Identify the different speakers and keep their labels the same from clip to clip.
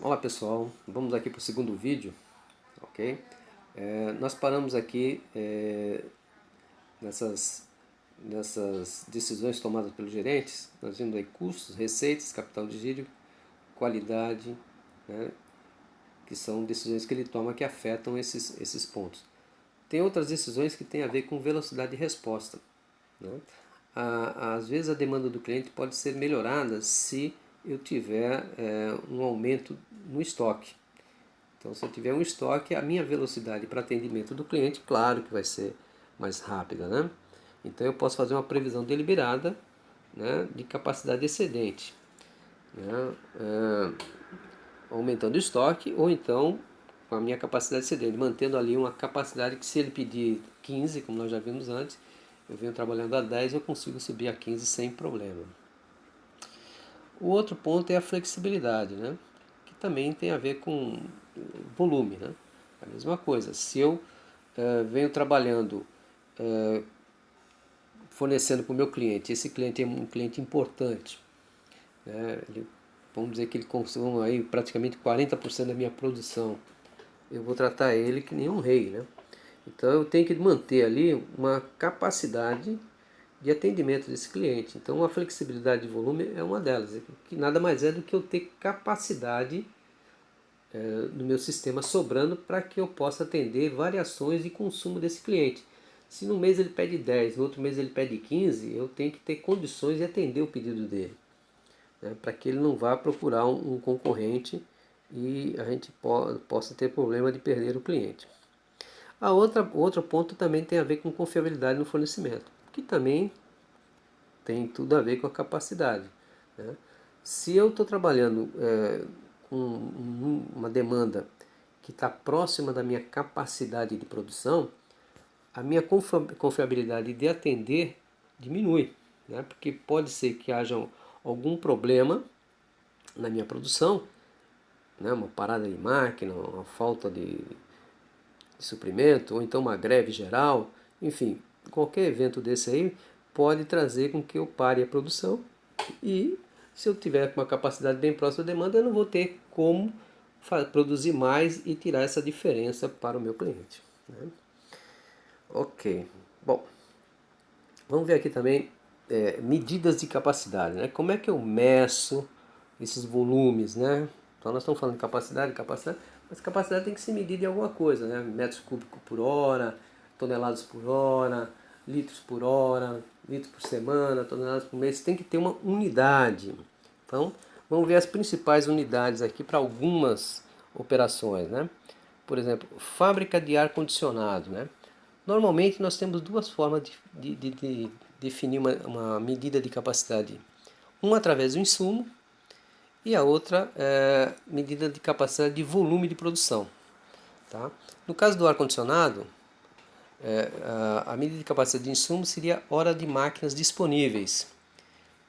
Speaker 1: Olá pessoal, vamos aqui para o segundo vídeo, ok? Nós paramos aqui nessas decisões tomadas pelos gerentes. Nós vimos aí custos, receitas, capital de giro, qualidade, né? Que são decisões que ele toma que afetam esses pontos. Tem outras decisões que têm a ver com velocidade de resposta, né? Às vezes a demanda do cliente pode ser melhorada se eu tiver um aumento no estoque. Então, se eu tiver um estoque, a minha velocidade para atendimento do cliente, claro que vai ser mais rápida, né? Então, eu posso fazer uma previsão deliberada, né, de capacidade excedente, né, aumentando o estoque ou então com a minha capacidade excedente, mantendo ali uma capacidade que, se ele pedir 15, como nós já vimos antes, eu venho trabalhando a 10, eu consigo subir a 15 sem problema. O outro ponto é a flexibilidade, né? Que também tem a ver com volume, né? É a mesma coisa. Se eu venho trabalhando, fornecendo para o meu cliente, esse cliente é um cliente importante, né? Vamos dizer que ele consome aí praticamente 40% da minha produção, eu vou tratar ele que nem um rei, né? Então eu tenho que manter ali uma capacidade de atendimento desse cliente. Então a flexibilidade de volume é uma delas, que nada mais é do que eu ter capacidade no meu sistema sobrando para que eu possa atender variações de consumo desse cliente. Se no mês ele pede 10, no outro mês ele pede 15, eu tenho que ter condições de atender o pedido dele, né, para que ele não vá procurar um concorrente e a gente possa ter problema de perder o cliente. Outro ponto também tem a ver com confiabilidade no fornecimento, que também tem tudo a ver com a capacidade, né? Se eu estou trabalhando com uma demanda que está próxima da minha capacidade de produção, a minha confiabilidade de atender diminui, né? Porque pode ser que haja algum problema na minha produção, né? Uma parada de máquina, uma falta de suprimento, ou então uma greve geral, enfim, qualquer evento desse aí pode trazer com que eu pare a produção e, se eu tiver uma capacidade bem próxima da demanda, eu não vou ter como produzir mais e tirar essa diferença para o meu cliente, né? Ok, bom, vamos ver aqui também medidas de capacidade, né? Como é que eu meço esses volumes, né? Então nós estamos falando de capacidade, mas capacidade tem que ser medida em alguma coisa, né? Metros cúbicos por hora, toneladas por hora, litros por semana, toneladas por mês. Tem que ter uma unidade. Então vamos ver as principais unidades aqui para algumas operações, né? Por exemplo, fábrica de ar condicionado, né? Normalmente nós temos duas formas de definir uma medida de capacidade. Uma através do insumo e a outra é medida de capacidade de volume de produção. Tá? No caso do ar-condicionado, a medida de capacidade de insumo seria hora de máquinas disponíveis.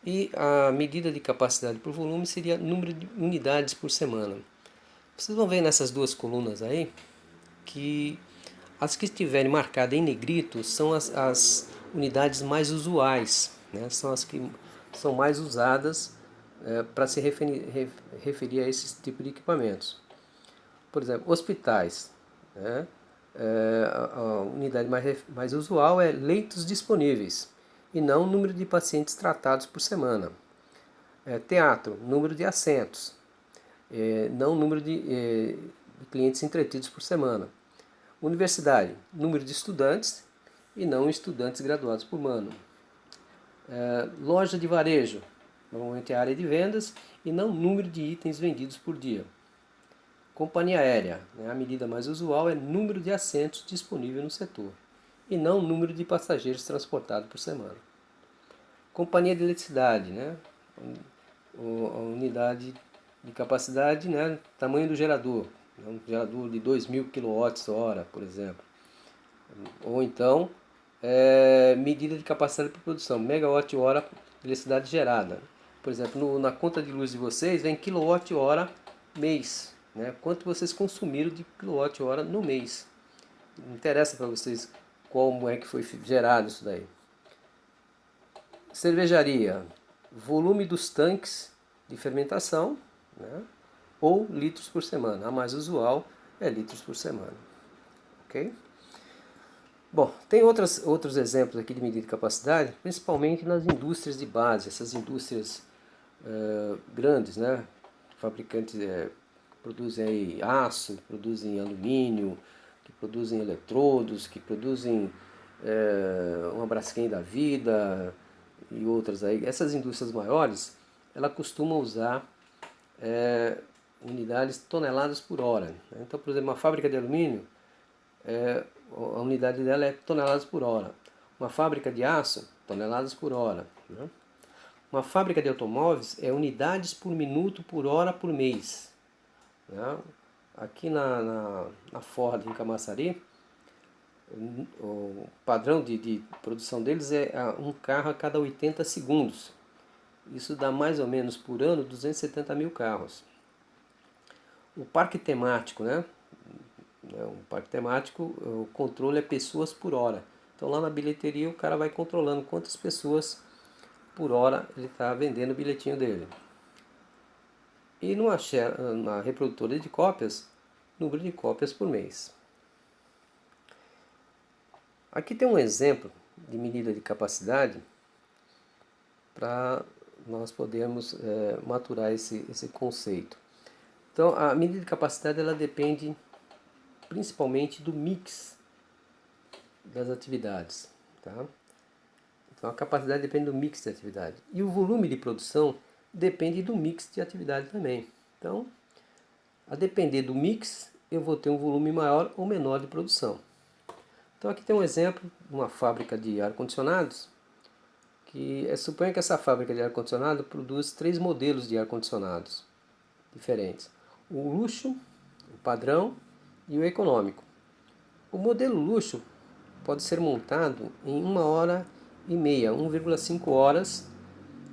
Speaker 1: E a medida de capacidade por volume seria número de unidades por semana. Vocês vão ver nessas duas colunas aí que as que estiverem marcadas em negrito são as unidades mais usuais, né? São as que são mais usadas para se referir a esse tipo de equipamentos. Por exemplo, hospitais, né? A unidade mais usual é leitos disponíveis e não número de pacientes tratados por semana. Teatro, número de assentos, não número de clientes entretidos por semana. Universidade, número de estudantes e não estudantes graduados por ano. Loja de varejo, normalmente é a área de vendas e não número de itens vendidos por dia. Companhia aérea, né, a medida mais usual é número de assentos disponível no setor e não número de passageiros transportados por semana. Companhia de eletricidade, né, a unidade de capacidade, né, tamanho do gerador, um gerador de 2.000 kWh, por exemplo. Ou então, medida de capacidade de produção, megawatt-hora de eletricidade gerada. Por exemplo, na conta de luz de vocês vem quilowatt-hora mês, né? Quanto vocês consumiram de quilowatt-hora no mês. Não interessa para vocês como é que foi gerado isso daí. Cervejaria, volume dos tanques de fermentação, né? ou litros por semana. A mais usual é litros por semana. Ok? Bom, tem outros exemplos aqui de medida de capacidade, principalmente nas indústrias de base, essas indústrias grandes, né? Fabricantes que produzem aí aço, que produzem alumínio, que produzem eletrodos, que produzem uma Braskem da vida e outras aí. Essas indústrias maiores, ela costuma usar unidades toneladas por hora. Então, por exemplo, uma fábrica de alumínio, a unidade dela é toneladas por hora. Uma fábrica de aço, toneladas por hora. Né? Uma fábrica de automóveis é unidades por minuto, por hora, por mês. Né? Aqui na Ford, em Camaçari, o padrão de produção deles é um carro a cada 80 segundos. Isso dá mais ou menos por ano 270 mil carros. O parque temático, né? Um parque temático, o controle é pessoas por hora. Então lá na bilheteria o cara vai controlando quantas pessoas por hora ele está vendendo o bilhetinho dele. E na reprodutora de cópias, número de cópias por mês. Aqui tem um exemplo de medida de capacidade para nós podermos maturar esse conceito. Então a medida de capacidade ela depende principalmente do mix das atividades. Tá? Então a capacidade depende do mix de atividade. E o volume de produção depende do mix de atividade também. Então, a depender do mix, eu vou ter um volume maior ou menor de produção. Então aqui tem um exemplo de uma fábrica de ar-condicionados, que suponha que essa fábrica de ar-condicionado produz 3 modelos de ar-condicionados diferentes. O luxo, o padrão e o econômico. O modelo luxo pode ser montado em 1h30, 1,5 horas,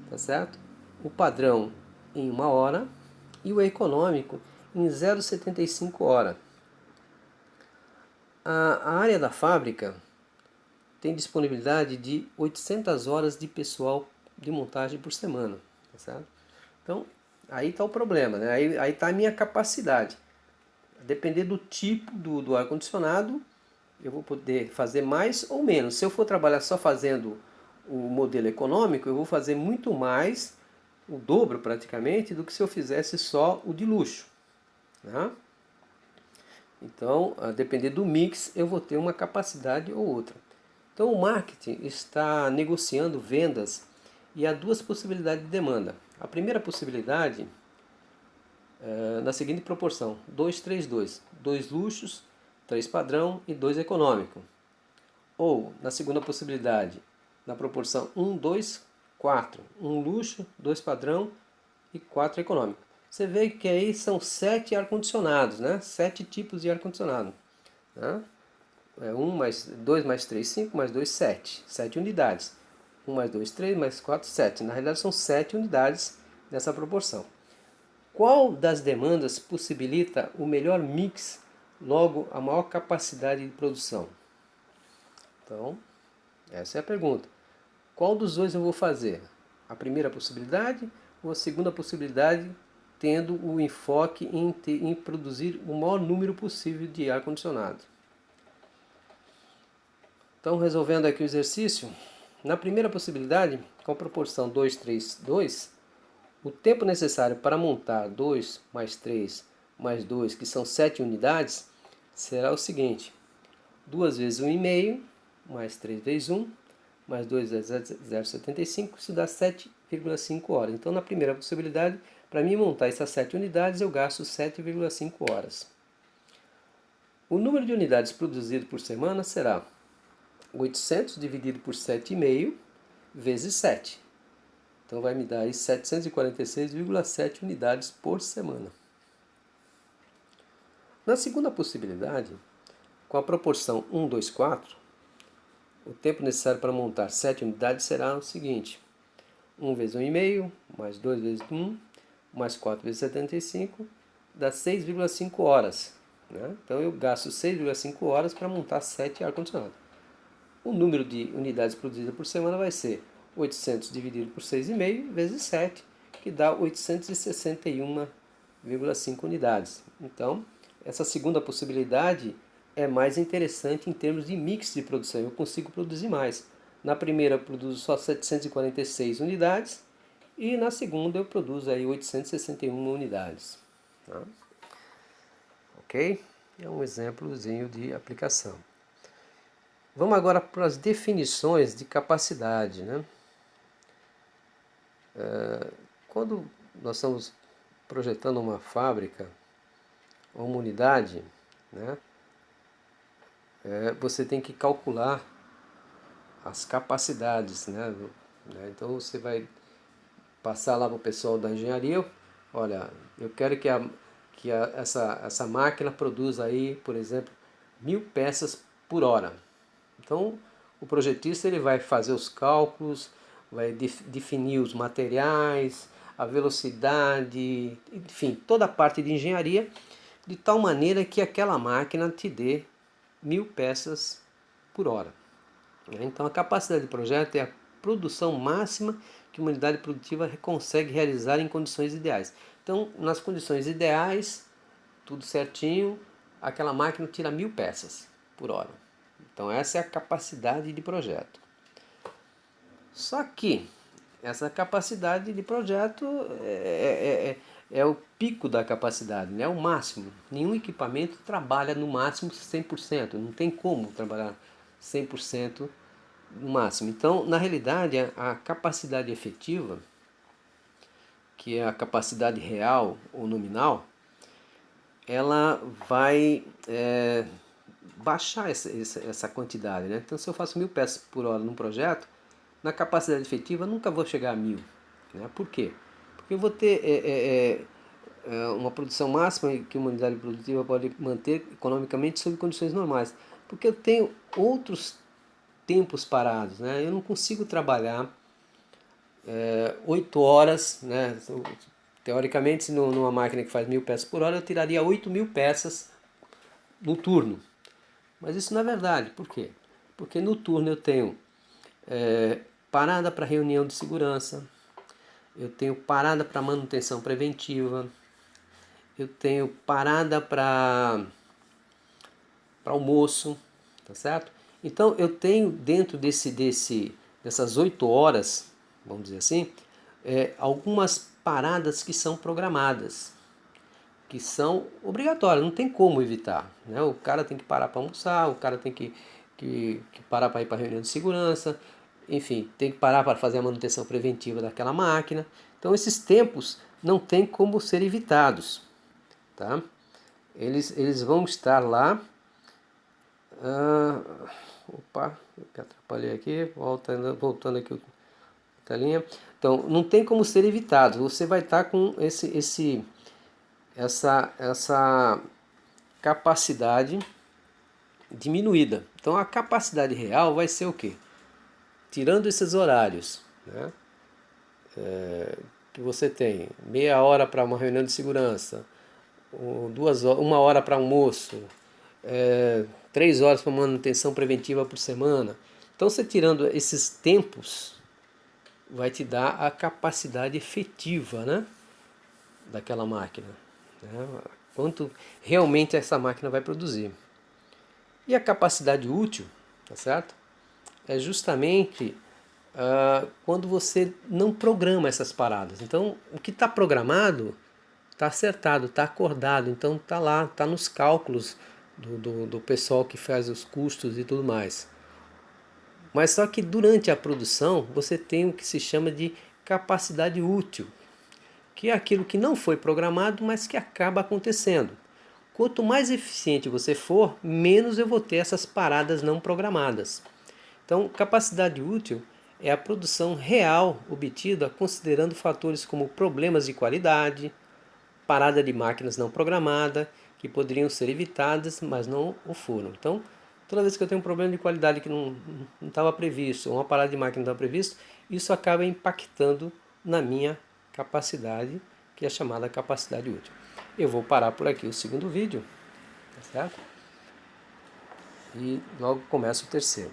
Speaker 1: tá certo? O padrão em 1 hora e o econômico em 0,75 horas. A área da fábrica tem disponibilidade de 800 horas de pessoal de montagem por semana, tá certo? Então, aí está o problema, né? Aí está a minha capacidade. Depender do tipo do ar-condicionado, eu vou poder fazer mais ou menos. Se eu for trabalhar só fazendo o modelo econômico, eu vou fazer muito mais, o dobro praticamente, do que se eu fizesse só o de luxo. Né? Então, a depender do mix, eu vou ter uma capacidade ou outra. Então, o marketing está negociando vendas e há 2 possibilidades de demanda. A primeira possibilidade é na seguinte proporção: 2, 3, 2. 2 luxos, 3 padrão e 2 econômico. Ou, na segunda possibilidade, na proporção 1, 2, 4. 1 luxo, 2 padrão e 4 econômico. Você vê que aí são 7 ar-condicionados, né? 7 tipos de ar-condicionado. Né? 1 mais 2 mais 3, 5, mais 2, 7. 7 unidades. 1 mais 2, 3, mais 4, 7. Na realidade são 7 unidades nessa proporção. Qual das demandas possibilita o melhor mix, logo a maior capacidade de produção? Então, essa é a pergunta. Qual dos dois eu vou fazer? A primeira possibilidade ou a segunda possibilidade, tendo o enfoque em produzir o maior número possível de ar-condicionado? Então, resolvendo aqui o exercício, na primeira possibilidade, com a proporção 2, 3, 2, o tempo necessário para montar 2 mais 3 mais 2, que são 7 unidades, será o seguinte: 2 vezes 1,5, mais 3 vezes 1, mais 2 vezes 0,75, isso dá 7,5 horas. Então, na primeira possibilidade, para mim montar essas 7 unidades, eu gasto 7,5 horas. O número de unidades produzido por semana será 800 dividido por 7,5 vezes 7. Então vai me dar aí 746,7 unidades por semana. Na segunda possibilidade, com a proporção 1, 2, 4, o tempo necessário para montar 7 unidades será o seguinte: 1 vezes 1,5, mais 2 vezes 1, mais 4 vezes 75, dá 6,5 horas. Né? Então eu gasto 6,5 horas para montar 7 ar-condicionados. O número de unidades produzidas por semana vai ser 800 dividido por 6,5 vezes 7, que dá 861 1,5 unidades. Então, essa segunda possibilidade é mais interessante em termos de mix de produção. Eu consigo produzir mais. Na primeira eu produzo só 746 unidades e na segunda eu produzo aí 861 unidades. Tá? Ok? É um exemplozinho de aplicação. Vamos agora para as definições de capacidade, né? Quando nós estamos projetando uma fábrica ou uma unidade, né, você tem que calcular as capacidades, né? Então você vai passar lá para o pessoal da engenharia, olha, eu quero que essa máquina produza aí, por exemplo, 1000 peças por hora. Então o projetista ele vai fazer os cálculos, vai definir os materiais, a velocidade, enfim, toda a parte de engenharia, de tal maneira que aquela máquina te dê 1000 peças por hora. Então a capacidade de projeto é a produção máxima que uma unidade produtiva consegue realizar em condições ideais. Então, nas condições ideais, tudo certinho, aquela máquina tira 1000 peças por hora. Então essa é a capacidade de projeto. Só que essa capacidade de projeto é o pico da capacidade, né? É o máximo. Nenhum equipamento trabalha no máximo 100%. Não tem como trabalhar 100% no máximo. Então, na realidade, a capacidade efetiva, que é a capacidade real ou nominal, ela vai baixar essa quantidade, né? Então, se eu faço 1000 peças por hora num projeto, na capacidade efetiva nunca vou chegar a 1000. Né? Por quê? Porque eu vou ter uma produção máxima que uma unidade produtiva pode manter economicamente sob condições normais. Porque eu tenho outros tempos parados, né? Eu não consigo trabalhar 8 horas, né? Teoricamente, se numa máquina que faz 1000 peças por hora, eu tiraria 8000 peças no turno. Mas isso não é verdade. Por quê? Porque no turno eu tenho parada para reunião de segurança, eu tenho parada para manutenção preventiva, eu tenho parada para almoço, tá certo? Então eu tenho dentro dessas 8 horas, vamos dizer assim, algumas paradas que são programadas, que são obrigatórias, não tem como evitar. Né? O cara tem que parar para almoçar, o cara tem que parar para ir para reunião de segurança, enfim, tem que parar para fazer a manutenção preventiva daquela máquina. Então esses tempos não tem como ser evitados. Tá? Eles vão estar lá. Opa, que atrapalhei aqui, voltando aqui a telinha. Então, não tem como ser evitado. Você vai estar com essa capacidade diminuída. Então, a capacidade real vai ser o quê? Tirando esses horários, né? Que você tem meia hora para uma reunião de segurança, 1 hora para almoço, 3 horas para manutenção preventiva por semana. Então, você tirando esses tempos, vai te dar a capacidade efetiva, né, daquela máquina. Né, quanto realmente essa máquina vai produzir. E a capacidade útil, tá certo? É justamente quando você não programa essas paradas. Então, o que está programado está acertado, está acordado, então está lá, está nos cálculos do pessoal que faz os custos e tudo mais. Mas só que durante a produção você tem o que se chama de capacidade útil, que é aquilo que não foi programado, mas que acaba acontecendo. Quanto mais eficiente você for, menos eu vou ter essas paradas não programadas. Então, capacidade útil é a produção real obtida considerando fatores como problemas de qualidade, parada de máquinas não programada, que poderiam ser evitadas, mas não o foram. Então, toda vez que eu tenho um problema de qualidade que não estava previsto, ou uma parada de máquina não estava previsto, isso acaba impactando na minha capacidade, que é chamada capacidade útil. Eu vou parar por aqui o segundo vídeo, tá certo? E logo começa o terceiro.